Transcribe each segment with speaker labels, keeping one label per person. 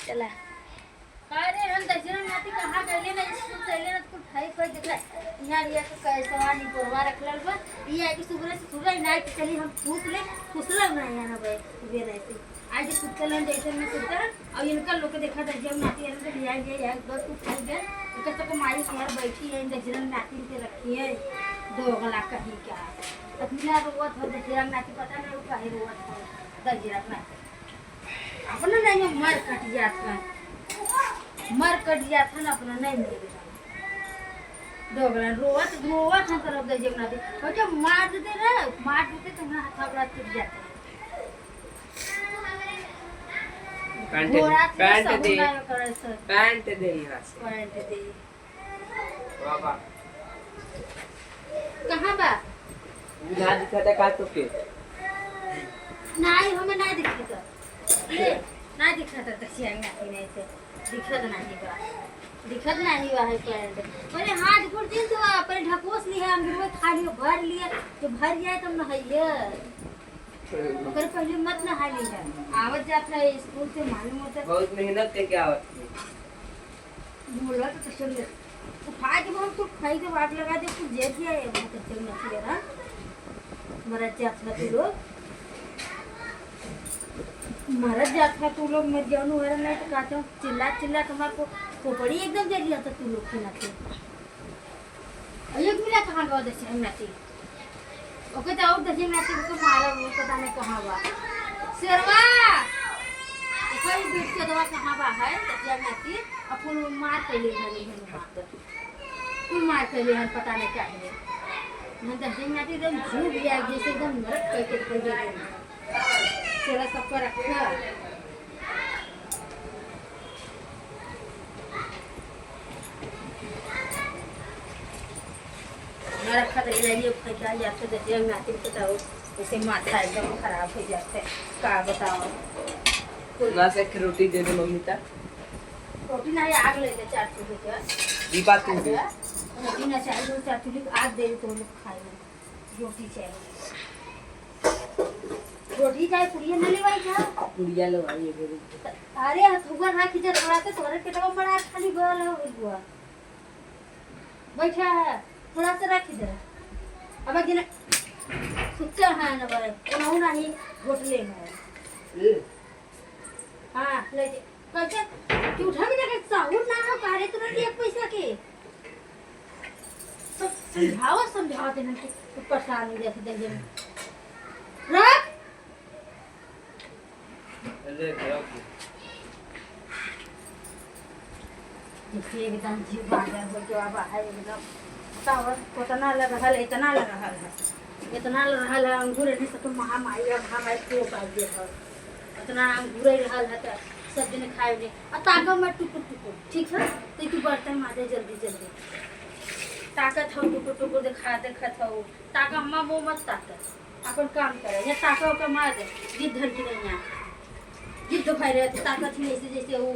Speaker 1: चला अरे हम दक्षिण नाती कहाँ गए ना स्कूल चले ना तो ठाई पर देखला यहाँ रिया के कैसे वाली बोरवा रखल बा ये है कि सुबह से सुबह ना कि चली हम पूछ ले कुसला ना यहाँ बे वे रहते आज कुत्तल हम जैसे में कुत्तल और इनका लोग देखा था जब नाती है तो लिया गया यार दो कुछ खा गया इनका तो माई शहर बैठी है दक्षिण नाती के रखी है 2 गला कहीं क्या अपना रोवत हो दक्षिण नाती पता नहीं काहे रोवत हो दक्षिण नाती अपना नहीं में मर कट जाता मर कट जाता ना अपना नहीं मिलेगा दोगला रोवत रोवत हम तरफ दे जब नाती वो जो मार देते तो ना हाथ बड़ा टूट जाता
Speaker 2: पैंट दे यहाँ से
Speaker 1: पैंट दे
Speaker 2: बाबा
Speaker 1: कहाँ बा
Speaker 2: उधार दिखा था का तो के
Speaker 1: नहीं हमें नहीं दिखी तो ये नहीं दिखा था तसिया नहीं थे दिखत नहीं बा है पैंट पहले हाथ गोड़ दिन तो पहले ढकोस लिया अंदर खाली भर लिया तो भर जाए तब नहाइए ओकर पहले मत नहा लिया आवत जात है स्कूल से मालूम होता
Speaker 2: बहुत मेहनत के क्या आवत
Speaker 1: बोला तो चल उठा के हम तो खाई के बाट लगा दे कुछ जेब दिया है बहुत अच्छा नहीं रहा मरद जात है तू लोग मरद जात है तू लोग मर जाओ ना नहीं तो कहते हो चिल्ला तुम्हारे को खोपड़ी एकदम दे दिया था तू लोग के नाते एक मिला कहाँ गया दक्षिण नाती ओके तो और दक्षिण नाती को मारा वो पता नहीं कहाँ बा शेरवा कोई बीट के दवा कहाँ बा है दक्षिण नाती अपन मार के ले गई है तू मार के ले पता नहीं क्या है हम दक्षिण नाती एकदम झूठ गया जैसे एकदम नरक करके कर दे चला सबको रखा रखा तो इलाही क्या जाते देखिए नाती बताओ जैसे माथा एकदम खराब हो जाते का बताओ
Speaker 2: ना से रोटी दे दे मम्मी ता
Speaker 1: रोटी ना आग ले ले 4 चूल्हे के
Speaker 2: ये बात तू
Speaker 1: रोटी ना चाहिए 4 चूल्हे आग दे तो लोग खाए रोटी चाहिए रोटी चाहे पुड़िया न लेवाई क्या
Speaker 2: पुड़िया लवाई है मेरे
Speaker 1: अरे हथुगर ना किधर थोड़ा से तोरे के तो बड़ा खाली गोल हो बुआ बैठा है थोड़ा सा रख इधर अब दिन सुच्चा है ना बड़े उन्होंने नहीं घोटले है हां ले कैसे झूठा भी लगे साउंड ना हो कारे तुरंत 1 पैसा के तो समझाओ देना तो परेशान हो जाते दे रख
Speaker 2: अरे
Speaker 1: देखिए एकदम जीव बाजार हो गया बाहर एकदम टावर कितना लग रहा है इतना लग रहा है अंगूर नहीं सब तो महामारी को पाल दे है इतना अंगूर रहा है तो सब दिन खाए ले और ताकत में टुकुर ठीक है तो तू बर्तन माजे जल्दी ताकत हो टुकुर देखत हो ताकत अम्मा वो मत ताकत अपन काम करे या ताकत का मार दे गिद्ध धर के नहीं गिद्ध तो खाई रहे ताकत ही ऐसे जैसे वो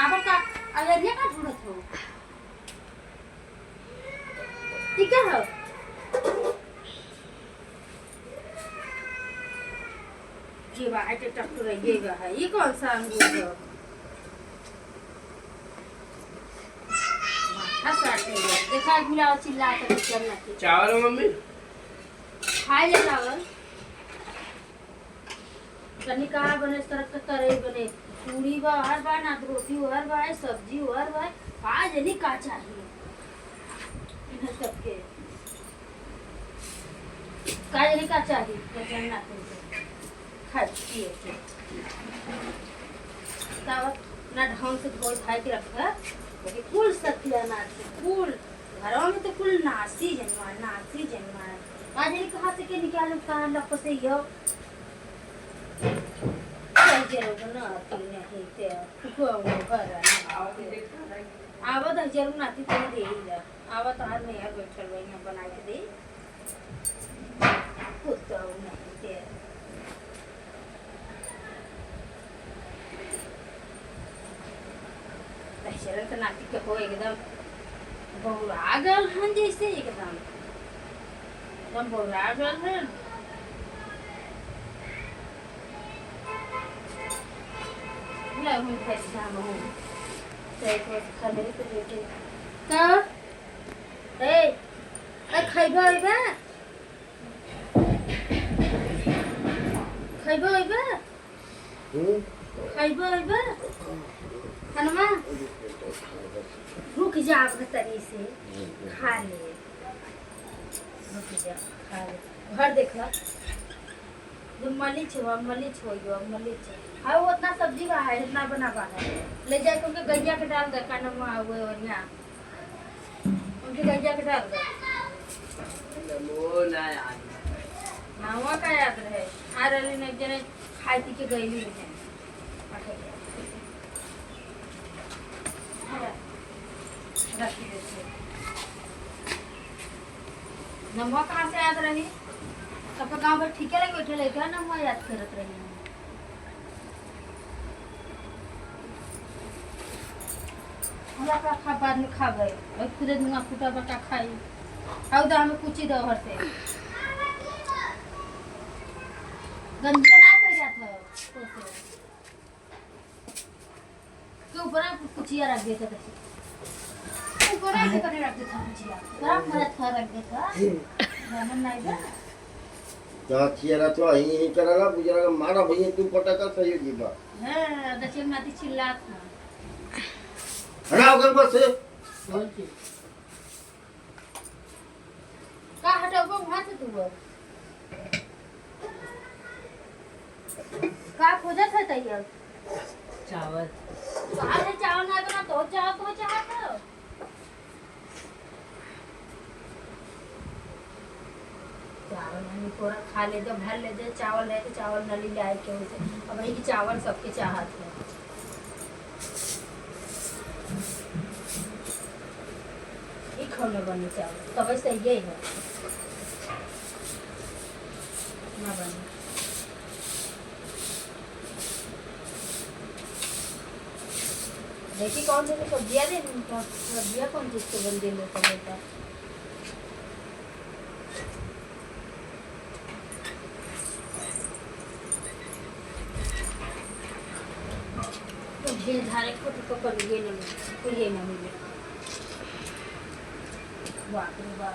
Speaker 1: अब का अगर ये का ढूंढत हो ठीक है ये बा ऐसे टक्कर ये बा है ये कौन सा अंगूर है हंसा के देखा गुलाब चिल्ला के चलना के
Speaker 2: चावल मम्मी
Speaker 1: खाए ले चावल कनी कहाँ बने सरक तरई बने पूरी बाहर बा ना रोटी बाहर बा सब्जी बाहर बा आज नहीं का चाहिए इधर सबके काय नहीं का चाहिए तो ना खाइए तावत ना ढंग से धोई भाई के रखा लेकिन कुल सत्यानाश कुल घरों में तो कुल नासी जन्मा आज नहीं कहाँ से के निकालू कहाँ लप से यो आवत जरूर नाती तो दे ही आवत आज नहीं यार बैठल वही बना के दे कुछ नहीं दे शरण तो नाती के हो एकदम बहुरा गल हन जैसे एकदम बहुरा गल है ले हम खाई शाम हो ते को खा ले तो बेटे का ए खाइबा आइबा खाइबा आइबा खाइबा आइबा हनुमा रुक जा अपने तरी से खा ले रुक जा खा ले घर देखला जो मलिच हो यो मलिच हाँ वो उतना सब्जी का है इतना बना पा है ले जाए तो उनके गैया के डाल दे कानम हुए और यहाँ उनके गैया के डाल दे
Speaker 2: वो ना यार
Speaker 1: नावा का याद रहे आ रही ने जने खाई पी के गईली है नमवा कहाँ से याद रही सबका गांव पर ठीक है बैठे लेके नमवा याद करत रही हमरा का खा बाद में खा गए और खुद धुआं फूटा बटा खाई आउ तो हमें कुछ ही दो हर से गंजा ना कर जाता है के ऊपर कुचिया रख देता था ऊपर ऐसे करने रख देता कुचिया बड़ा मदद कर रख देता रामन नहीं बा
Speaker 3: तो चियरा तो ही करला बुजरा मारा भई तू पटका सही जीवा
Speaker 1: है दक्षिण माती चिल्लात ना
Speaker 3: हटाओ कर बस
Speaker 2: कौन सी
Speaker 1: का हटाओ को वहां से तू का खोजत है तैयार
Speaker 2: चावल
Speaker 1: कहाँ से चावल ना बना तो चाहत हो चावल नहीं पूरा खा ले जब भर ले जाए चावल रहे तो चावल नली लाए के हो जाए अब वही की चावल सबके चाहत है खाने बनी चावल तब सही है ना बनी देखिए कौन सी सब्जियाँ दे सब्जियाँ कौन चीज़ के बन दे लेता बेटा तो धारे को तो कर ये ना मिले वाह वाह